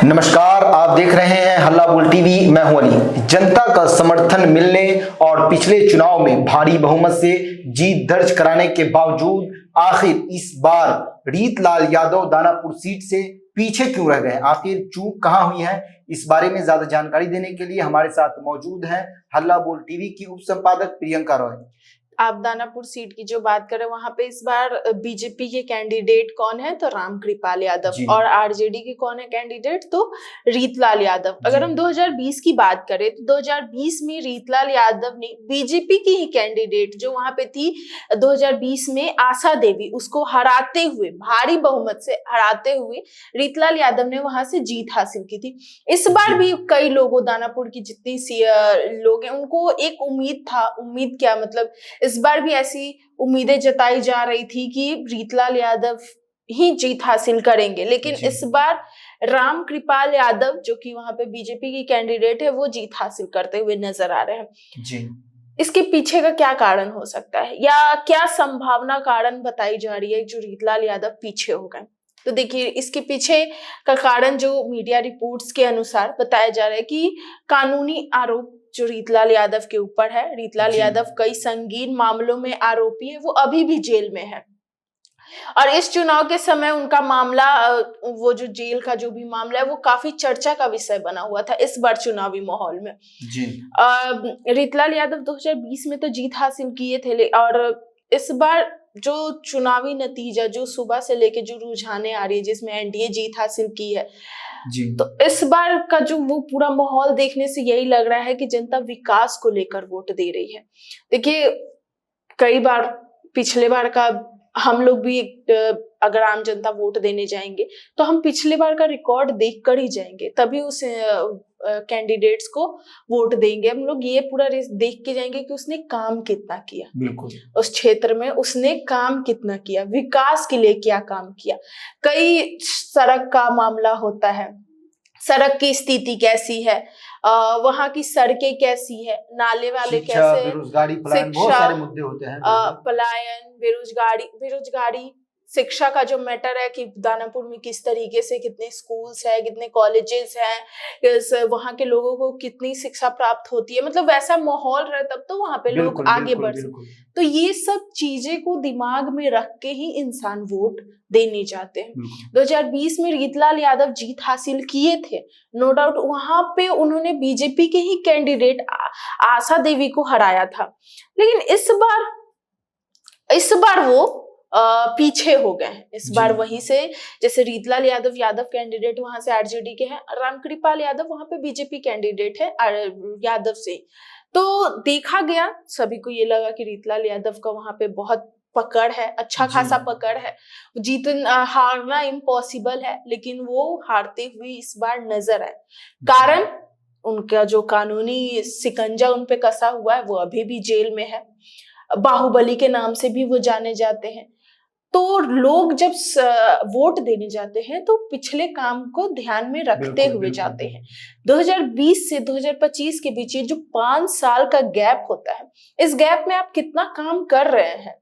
नमस्कार, आप देख रहे हैं हल्ला बोल टीवी। मैं हूं अली। जनता का समर्थन मिलने और पिछले चुनाव में भारी बहुमत से जीत दर्ज कराने के बावजूद आखिर इस बार रीतलाल यादव दानापुर सीट से पीछे क्यों रह गए? आखिर चूक कहां हुई है? इस बारे में ज्यादा जानकारी देने के लिए हमारे साथ मौजूद हैं हल्ला बोल टीवी की उप संपादक प्रियंका रॉय। आप दानापुर सीट की जो बात करें, वहां पे इस बार बीजेपी के कैंडिडेट कौन है? तो रामकृपाल यादव। और आरजेडी के कौन है कैंडिडेट? तो रीतलाल यादव। अगर हम 2020 की बात करें तो 2020 में रीतलाल यादव ने बीजेपी की ही कैंडिडेट जो वहां पे थी 2020 में आशा देवी, उसको हराते हुए, भारी बहुमत से हराते हुए रीतलाल यादव ने वहां से जीत हासिल की थी। इस बार भी कई लोगों, दानापुर की जितनी लोग हैं, उनको एक उम्मीद था। उम्मीद क्या मतलब, इस बार भी ऐसी उम्मीदें जताई जा रही थी कि रीतलाल यादव ही जीत हासिल करेंगे, लेकिन इस बार रामकृपाल यादव जो कि वहां पे बीजेपी की कैंडिडेट है, वो जीत हासिल करते हुए नजर आ रहे हैं जी। इसके पीछे का क्या कारण हो सकता है, या क्या संभावना कारण बताई जा रही है जो रीतलाल यादव पीछे हो गए? तो देखिए, इसके पीछे का कारण जो मीडिया रिपोर्ट्स के अनुसार बताया जा रहा है कि कानूनी आरोप जो रीतलाल यादव के ऊपर है। रीतलाल यादव कई संगीन मामलों में आरोपी है, वो अभी भी जेल में है। और इस चुनाव के समय उनका मामला, वो जो जेल का जो भी मामला है, वो काफी चर्चा का विषय बना हुआ था इस बार चुनावी माहौल में जी। रीतलाल यादव 2020 में तो जीत हासिल किए थे, और इस बार जो चुनावी नतीजा, जो सुबह से लेके जो रुझाने आ रही है, जिसमें एनडीए जीत हासिल की है जी, तो इस बार का जो वो पूरा माहौल देखने से यही लग रहा है कि जनता विकास को लेकर वोट दे रही है। देखिए, कई बार पिछले बार का हम लोग भी, अगर आम जनता वोट देने जाएंगे तो हम पिछले बार का रिकॉर्ड देख कर ही जाएंगे, तभी उस कैंडिडेट्स को वोट देंगे। हम लोग ये पूरा देख के जाएंगे कि उसने काम कितना किया, बिल्कुल उस क्षेत्र में उसने काम कितना किया, विकास के लिए क्या काम किया। कई सड़क का मामला होता है, सड़क की स्थिति कैसी है, वहां की सड़कें कैसी है, नाले वाले कैसे, बेरोजगारी, पलायन, बहुत सारे मुद्दे होते हैं। पलायन, बेरोजगारी, शिक्षा का जो मैटर है कि दानापुर में किस तरीके से कितने स्कूल्स है, कितने कॉलेजेस हैं, वहां के लोगों को कितनी शिक्षा प्राप्त होती है, मतलब वैसा माहौल रहे तब तो वहां पे लोग आगे बढ़ सकते। तो ये सब चीजें को दिमाग में रख के ही इंसान वोट देने जाते हैं। 2020 में रीतलाल यादव जीत हासिल किए थे, नो डाउट। वहां पे उन्होंने बीजेपी के ही कैंडिडेट आशा देवी को हराया था, लेकिन इस बार वो पीछे हो गए हैं। इस बार वहीं से, जैसे रीतलाल यादव कैंडिडेट वहां से आरजेडी के हैं, रामकृपाल यादव वहां पे बीजेपी कैंडिडेट है यादव से। तो देखा गया, सभी को ये लगा कि रीतलाल यादव का वहां पे बहुत पकड़ है, अच्छा खासा पकड़ है, हारना इम्पॉसिबल है, लेकिन वो हारते हुए इस बार नजर आए। कारण उनका जो कानूनी सिकंजा उन पे कसा हुआ है, वो अभी भी जेल में है। बाहुबली के नाम से भी वो जाने जाते हैं। तो लोग जब वोट देने जाते हैं तो पिछले काम को ध्यान में रखते हुए जाते हैं। 2020 से 2025 के बीच जो 5 साल का गैप होता है, इस गैप में आप कितना काम कर रहे हैं,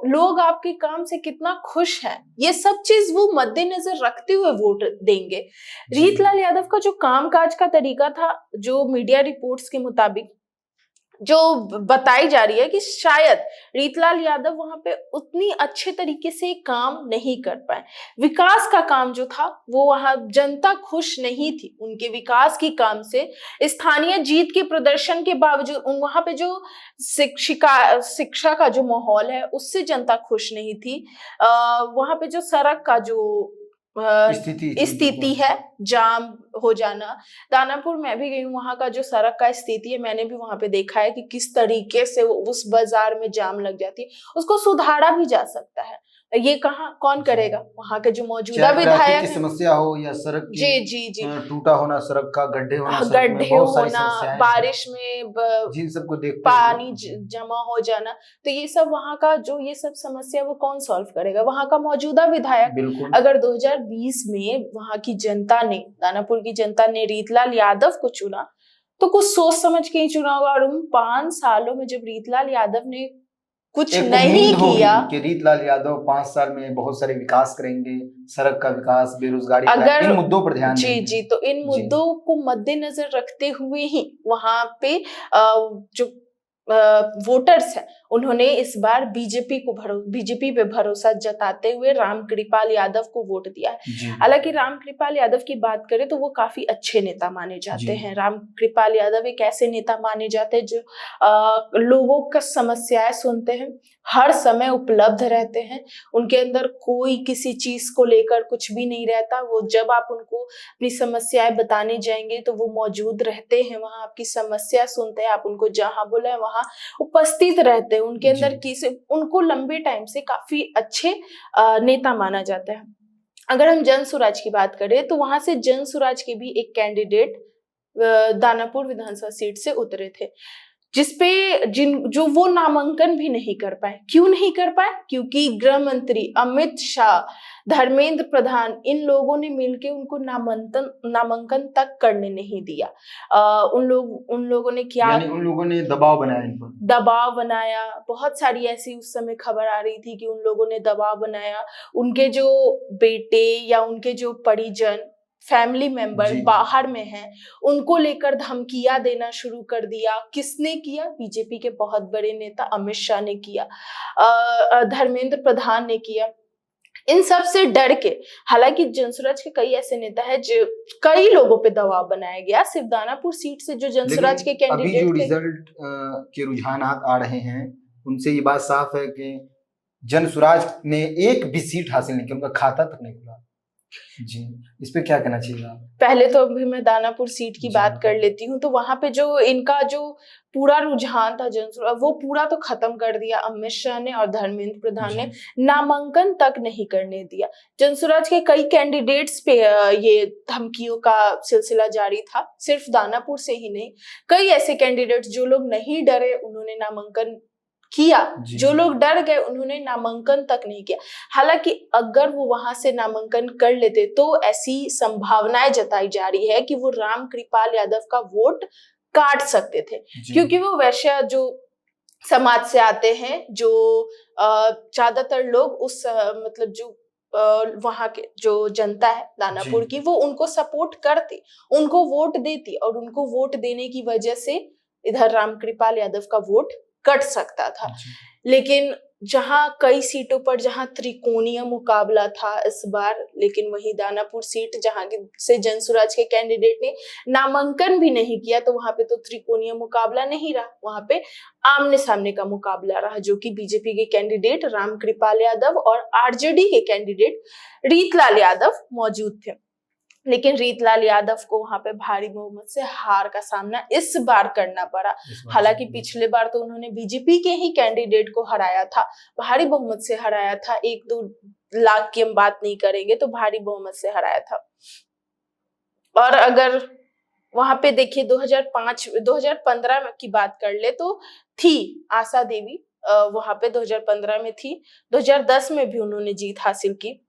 लोग आपके काम से कितना खुश हैं, ये सब चीज वो मद्देनजर रखते हुए वोट देंगे। रीतलाल यादव का जो कामकाज का तरीका था, जो मीडिया रिपोर्ट्स के मुताबिक जो बताई जा रही है कि शायद रीतलाल यादव वहां पे उतनी अच्छे तरीके से काम नहीं कर पाए। विकास का काम जो था, वो वहां जनता खुश नहीं थी उनके विकास की काम से। स्थानीय जीत के प्रदर्शन के बावजूद वहां पे जो शिक्षा का जो माहौल है, उससे जनता खुश नहीं थी। वहां पे जो सड़क का जो स्थिति है, जाम हो जाना, दानापुर मैं भी गई हूँ, वहां का जो सड़क का स्थिति है, मैंने भी वहां पे देखा है कि किस तरीके से उस बाजार में जाम लग जाती है। उसको सुधारा भी जा सकता है, ये कौन करेगा? वहां के जो मौजूदा विधायक की समस्या हो या सड़क की जी टूटा होना, सड़क का गड्ढे होना, बारिश में जिन सबको पानी जमा हो जाना, तो ये सब वहां का जो ये सब समस्या वो कौन सॉल्व करेगा? वहां का मौजूदा विधायक। अगर 2020 में वहां की जनता ने, दानापुर की जनता ने रीतलाल यादव को चुना, तो कुछ सोच समझ के ही चुना होगा। और उन 5 सालों में जब रीतलाल यादव ने कुछ एक नहीं उम्मीद होगी किया। कि रीतलाल यादव 5 साल में बहुत सारे विकास करेंगे, सड़क का विकास, बेरोजगारी, अगर इन मुद्दों पर ध्यान जी देंगे। जी, तो इन जी मुद्दों को मद्देनजर रखते हुए ही वहां पे जो वोटर्स हैं उन्होंने इस बार बीजेपी पे भरोसा जताते हुए राम कृपाल यादव को वोट दिया है। जी हालांकि राम कृपाल यादव की बात करें तो वो काफी अच्छे नेता माने जाते जी हैं। राम कृपाल यादव एक ऐसे नेता माने जाते हैं जो लोगों का समस्याएं सुनते हैं, हर समय उपलब्ध रहते हैं, उनके अंदर कोई किसी चीज को लेकर कुछ भी नहीं रहता। वो जब आप उनको अपनी समस्याएं बताने जाएंगे तो वो मौजूद रहते हैं वहां, आपकी समस्या सुनते हैं, आप उनको जहां बुलाए वहां उपस्थित रहते हैं। उनके अंदर जी किसी उनको लंबे टाइम से काफी अच्छे नेता माना जाता है। अगर हम जन स्वराज की बात करें तो वहां से जन स्वराज के भी एक कैंडिडेट दानापुर विधानसभा सीट से उतरे थे, जिसपे जो वो नामांकन भी नहीं कर पाए। क्यों नहीं कर पाए? क्योंकि गृह मंत्री अमित शाह, धर्मेंद्र प्रधान, इन लोगों ने मिलकर उनको नामांकन तक करने नहीं दिया। उन लोगों ने क्या, यानी उन लोगों ने दबाव बनाया इन पर। दबाव बनाया। बहुत सारी ऐसी उस समय खबर आ रही थी कि उन लोगों ने दबाव बनाया। उनके जो बेटे या उनके जो परिजन, फैमिली मेंबर जी बाहर में हैं, उनको लेकर धमकियां देना शुरू कर दिया। किसने किया? बीजेपी के बहुत बड़े नेता अमित शाह ने किया, धर्मेंद्र प्रधान ने किया। इन सब से डर के, हालांकि जनसुराज के कई ऐसे नेता हैं जो कई लोगों पे दबाव बनाया गया। सिर्फ दानापुर सीट से जो जनसुराज के लेकिन अभी जो कैंडिडेट थे, रिजल्ट के रुझानात आ रहे हैं उनसे ये बात साफ है कि जनसुराज ने एक भी सीट हासिल नहीं की, उनका खाता तक नहीं खुला। जी, इस पे क्या कहना चाहिए आप? पहले तो अभी मैं दानापुर सीट की जी बात कर लेती हूँ। तो वहां पे जो इनका जो पूरा रुझान था जनसुराज, वो पूरा तो खत्म कर दिया अमित शाह ने और धर्मेंद्र प्रधान ने, जी नामांकन तक नहीं करने दिया। जनसुराज के कई कैंडिडेट्स पे ये धमकियों का सिलसिला जारी था, सिर्फ दानापुर से ही नहीं। कई ऐसे कैंडिडेट्स, जो लोग नहीं डरे उन्होंने नामांकन किया, जी जो लोग डर गए उन्होंने नामांकन तक नहीं किया। हालांकि अगर वो वहां से नामांकन कर लेते तो ऐसी संभावनाएं जताई जा रही है कि वो राम कृपाल यादव का वोट काट सकते थे, जी क्योंकि वो वैश्य जो समाज से आते हैं, जो ज्यादातर लोग उस मतलब जो वहां के जो जनता है दानापुर जी की, वो उनको सपोर्ट करती, उनको वोट देती, और उनको वोट देने की वजह से इधर राम कृपाल यादव का वोट कट सकता था। जी लेकिन जहां कई सीटों पर जहां त्रिकोणीय मुकाबला था इस बार, लेकिन वही दानापुर सीट जहां से जनसुराज के कैंडिडेट ने नामांकन भी नहीं किया, तो वहां पे तो त्रिकोणीय मुकाबला नहीं रहा, वहां पे आमने सामने का मुकाबला रहा, जो कि बीजेपी के कैंडिडेट राम कृपाल यादव और आरजेडी के कैंडिडेट रीतलाल यादव मौजूद थे। लेकिन रीतलाल यादव को वहां पे भारी बहुमत से हार का सामना इस बार करना पड़ा। हालांकि पिछले बार तो उन्होंने बीजेपी के ही कैंडिडेट को हराया था, भारी बहुमत से हराया था, 1-2 लाख की हम बात नहीं करेंगे, तो भारी बहुमत से हराया था। और अगर वहां पे देखिए 2015 की बात कर ले तो थी आशा देवी, वहां पे 2015 में थी, 2010 में भी उन्होंने जीत हासिल की।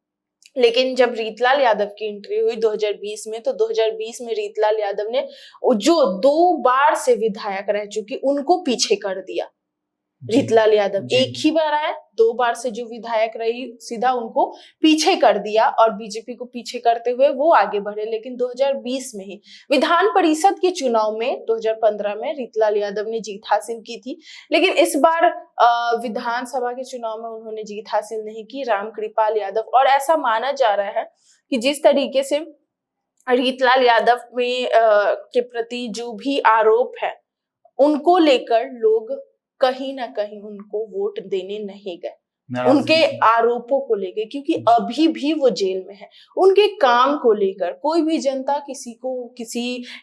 लेकिन जब रीतलाल यादव की एंट्री हुई 2020 में, तो 2020 में रीतलाल यादव ने जो 2 बार से विधायक रह चुकी उनको पीछे कर दिया। रीतलाल यादव एक ही बार आए, 2 बार से जो विधायक रही सीधा उनको पीछे कर दिया, और बीजेपी को पीछे करते हुए वो आगे बढ़े। लेकिन 2020 में ही विधान परिषद के चुनाव में 2015 में रीतलाल यादव ने जीत हासिल की थी, लेकिन इस बार विधानसभा के चुनाव में उन्होंने जीत हासिल नहीं की, राम कृपाल यादव। और ऐसा माना जा रहा है कि जिस तरीके से रीतलाल यादव में के प्रति जो भी आरोप है, उनको लेकर लोग कहीं ना कहीं उनको वोट देने नहीं गए, उनके आरोपों को लेकर, क्योंकि अभी भी वो जेल में है। उनके काम को लेकर कोई भी जनता किसी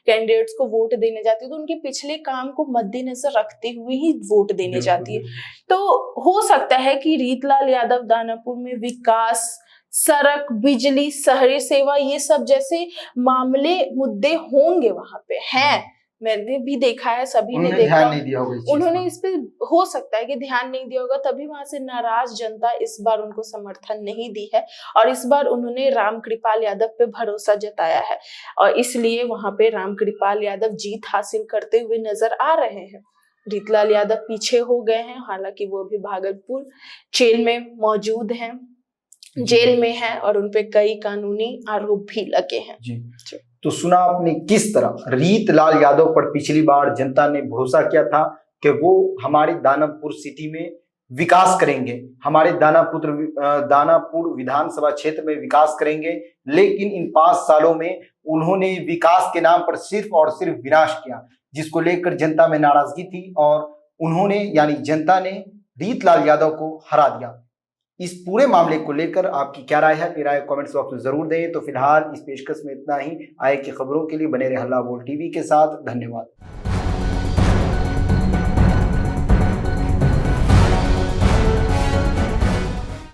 कैंडिडेट्स को वोट देने जाती है तो उनके पिछले काम को मद्देनजर रखते हुए ही वोट देने जाती है। तो हो सकता है कि रीतलाल यादव दानापुर में विकास, सड़क, बिजली, शहरी सेवा, ये सब जैसे मामले, मुद्दे होंगे वहां पे हैं, मैंने भी देखा है, सभी ने देखा, ध्यान नहीं दिया होगा, उन्होंने इस पे हो सकता है कि ध्यान नहीं दिया होगा, तभी वहां से नाराज जनता इस बार उनको समर्थन नहीं दी है, और इस बार उन्होंने राम कृपाल यादव पे भरोसा जताया है, और इसलिए वहां पे राम कृपाल यादव जीत हासिल करते हुए नजर आ रहे हैं। रीतलाल यादव पीछे हो गए हैं, हालांकि वो अभी भागलपुर जेल में मौजूद हैं, जेल में हैं और उनपे कई कानूनी आरोप भी लगे हैं। जी। तो सुना आपने किस तरह रीतलाल यादव पर पिछली बार जनता ने भरोसा किया था कि वो हमारे दानापुर सिटी में विकास करेंगे, हमारे दानापुर विधानसभा क्षेत्र में विकास करेंगे, लेकिन इन 5 सालों में उन्होंने विकास के नाम पर सिर्फ और सिर्फ विनाश किया, जिसको लेकर जनता में नाराजगी थी और उन्होंने यानी जनता ने रीतलाल यादव को हरा दिया। इस पूरे मामले को लेकर आपकी क्या राय है? मेरी राय कमेंट्स बॉक्स में जरूर दें। तो फिलहाल इस पेशकश में इतना ही। आए की खबरों के लिए बने रहे हल्ला बोल टीवी के साथ। धन्यवाद।